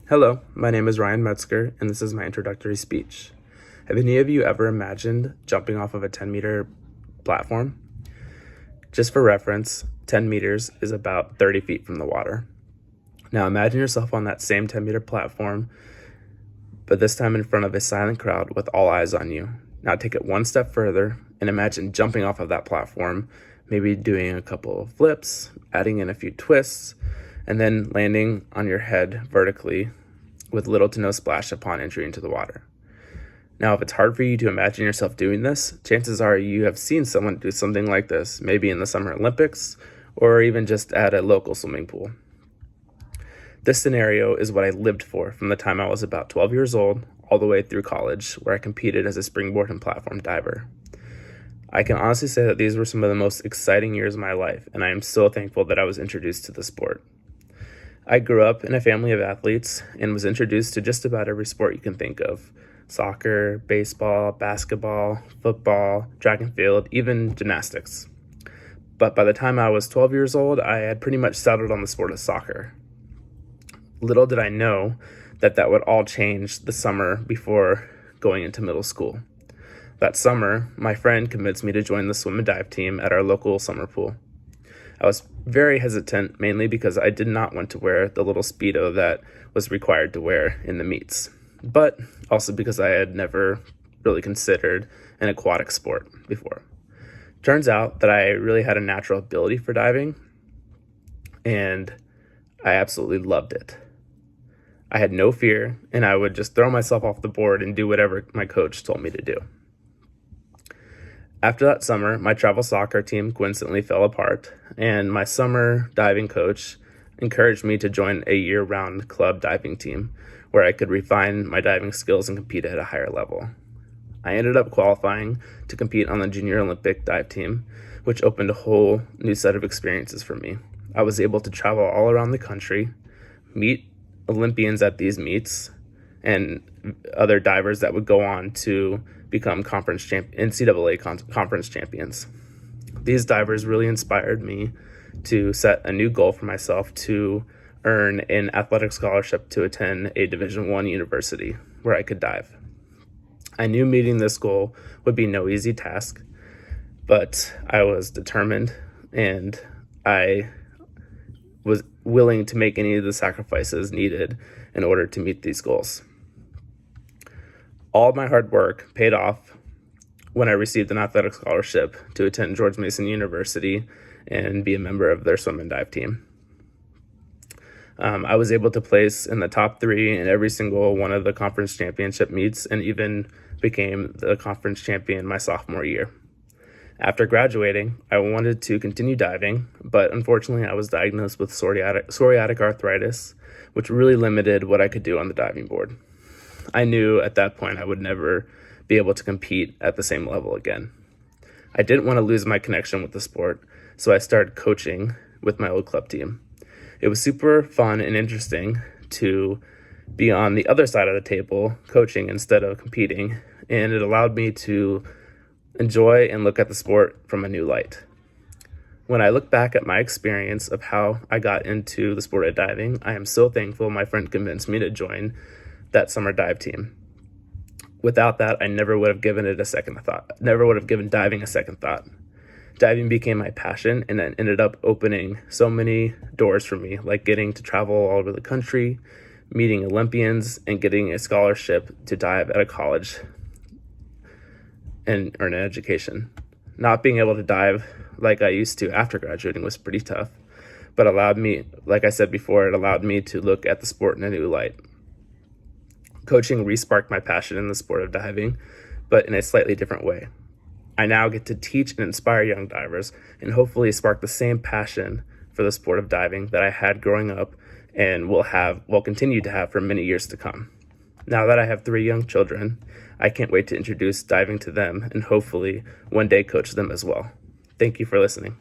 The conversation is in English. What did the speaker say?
Hello, my name is Ryan Metzger, and this is my introductory speech. Have any of you ever imagined jumping off of a 10-meter platform? Just for reference, 10 meters is about 30 feet from the water. Now imagine yourself on that same 10-meter platform, but this time in front of a silent crowd with all eyes on you. Now take it one step further and imagine jumping off of that platform, maybe doing a couple of flips, adding in a few twists, and then landing on your head vertically with little to no splash upon entry into the water. Now, if it's hard for you to imagine yourself doing this, chances are you have seen someone do something like this, maybe in the Summer Olympics or even just at a local swimming pool. This scenario is what I lived for from the time I was about 12 years old all the way through college, where I competed as a springboard and platform diver. I can honestly say that these were some of the most exciting years of my life, and I am so thankful that I was introduced to the sport. I grew up in a family of athletes and was introduced to just about every sport you can think of: soccer, baseball, basketball, football, track and field, even gymnastics. But by the time I was 12 years old, I had pretty much settled on the sport of soccer. Little did I know that would all change the summer before going into middle school. That summer, my friend convinced me to join the swim and dive team at our local summer pool. I was very hesitant, mainly because I did not want to wear the little Speedo that was required to wear in the meets, but also because I had never really considered an aquatic sport before. Turns out that I really had a natural ability for diving, and I absolutely loved it. I had no fear, and I would just throw myself off the board and do whatever my coach told me to do. After that summer, my travel soccer team coincidentally fell apart, and my summer diving coach encouraged me to join a year-round club diving team where I could refine my diving skills and compete at a higher level. I ended up qualifying to compete on the Junior Olympic dive team, which opened a whole new set of experiences for me. I was able to travel all around the country, meet Olympians at these meets, and other divers that would go on to become NCAA conference champions. These divers really inspired me to set a new goal for myself to earn an athletic scholarship to attend a Division I university where I could dive. I knew meeting this goal would be no easy task, but I was determined and I was willing to make any of the sacrifices needed in order to meet these goals. All of my hard work paid off when I received an athletic scholarship to attend George Mason University and be a member of their swim and dive team. I was able to place in the top 3 in every single one of the conference championship meets and even became the conference champion my sophomore year. After graduating, I wanted to continue diving, but unfortunately I was diagnosed with psoriatic arthritis, which really limited what I could do on the diving board. I knew at that point I would never be able to compete at the same level again. I didn't want to lose my connection with the sport, so I started coaching with my old club team. It was super fun and interesting to be on the other side of the table coaching instead of competing, and it allowed me to enjoy and look at the sport from a new light. When I look back at my experience of how I got into the sport of diving, I am so thankful my friend convinced me to join that summer dive team. Without that, I never would have given it a second thought. Never would have given diving a second thought. Diving became my passion, and it ended up opening so many doors for me, like getting to travel all over the country, meeting Olympians, and getting a scholarship to dive at a college and earn an education. Not being able to dive like I used to after graduating was pretty tough, but allowed me, like I said before, it allowed me to look at the sport in a new light. Coaching re-sparked my passion in the sport of diving, but in a slightly different way. I now get to teach and inspire young divers and hopefully spark the same passion for the sport of diving that I had growing up and will continue to have for many years to come. Now that I have 3 young children, I can't wait to introduce diving to them and hopefully one day coach them as well. Thank you for listening.